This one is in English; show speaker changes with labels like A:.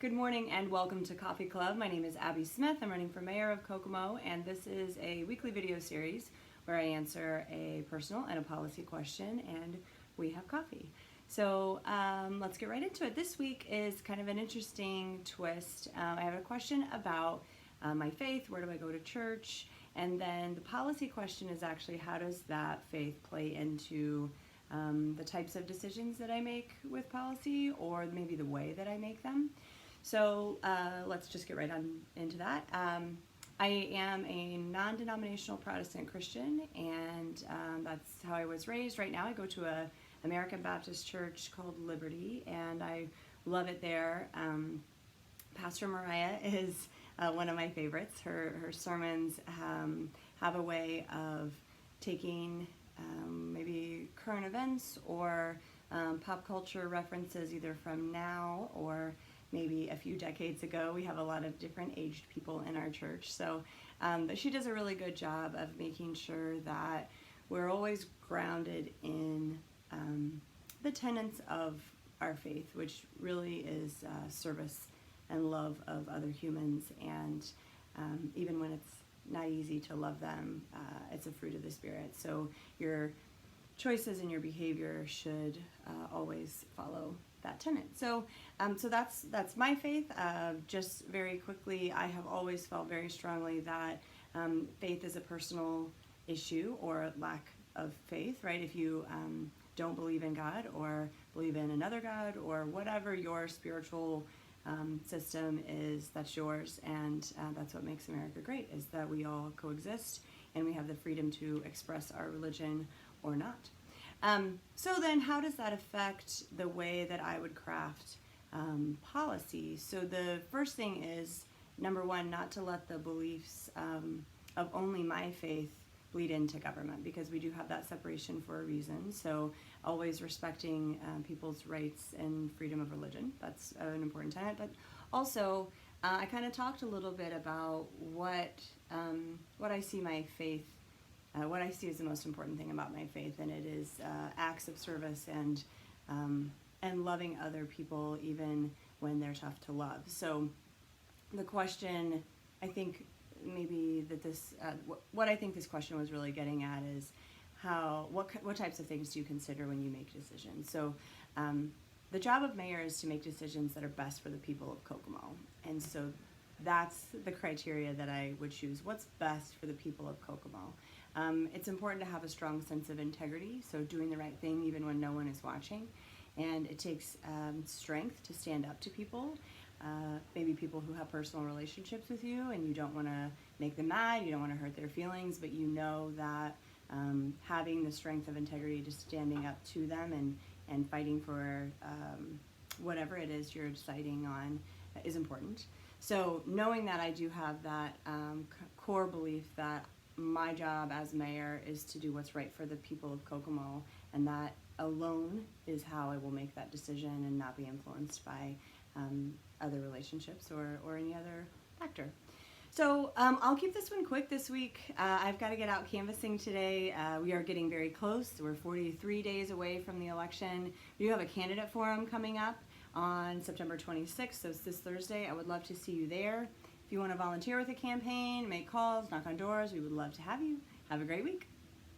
A: Good morning and welcome to Coffee Club. My name is Abby Smith. I'm running for mayor of Kokomo, and this is a weekly video series where I answer a personal and a policy question, and we have coffee. So let's get right into it. This week is kind of an interesting twist. I have a question about my faith. Where do I go to church? And then the policy question is actually, how does that faith play into the types of decisions that I make with policy, or maybe the way that I make them? So let's just get right on into that. I am a non-denominational Protestant Christian, and that's how I was raised. Right now I go to a American Baptist church called Liberty, and I love it there. Pastor Mariah is one of my favorites. Her sermons have a way of taking maybe current events or pop culture references either from now or maybe a few decades ago. We have a lot of different aged people in our church, so but she does a really good job of making sure that we're always grounded in the tenets of our faith, which really is service and love of other humans, and even when it's not easy to love them, it's a fruit of the Spirit. So your choices and your behavior should always follow that tenet. So that's my faith. Just very quickly, I have always felt very strongly that faith is a personal issue, or lack of faith, right? If you don't believe in God or believe in another God or whatever your spiritual system is, that's yours, and that's what makes America great, is that we all coexist and we have the freedom to express our religion or not. So then how does that affect the way that I would craft policy? So the first thing is, number one, not to let the beliefs of only my faith bleed into government, because we do have that separation for a reason. So always respecting people's rights and freedom of religion. That's an important tenet. But also, I kind of talked a little bit about what I see my faith, what I see as the most important thing about my faith, and it is acts of service and loving other people even when they're tough to love. So the question, I think maybe that this, what I think this question was really getting at is what types of things do you consider when you make decisions? So the job of mayor is to make decisions that are best for the people of Kokomo, and so that's the criteria that I would choose. What's best for the people of Kokomo? It's important to have a strong sense of integrity, so doing the right thing even when no one is watching. And it takes strength to stand up to people, maybe people who have personal relationships with you, and you don't want to make them mad, you don't want to hurt their feelings, but you know that having the strength of integrity to standing up to them and fighting for whatever it is you're deciding on is important. So knowing that I do have that core belief that my job as mayor is to do what's right for the people of Kokomo, and that alone is how I will make that decision and not be influenced by other relationships or any other factor. So I'll keep this one quick this week. I've got to get out canvassing today. We are getting very close. We're 43 days away from the election. We do have a candidate forum coming up on September 26th, so it's this Thursday. I would love to see you there. If you want to volunteer with the campaign, make calls, knock on doors, we would love to have you. Have a great week.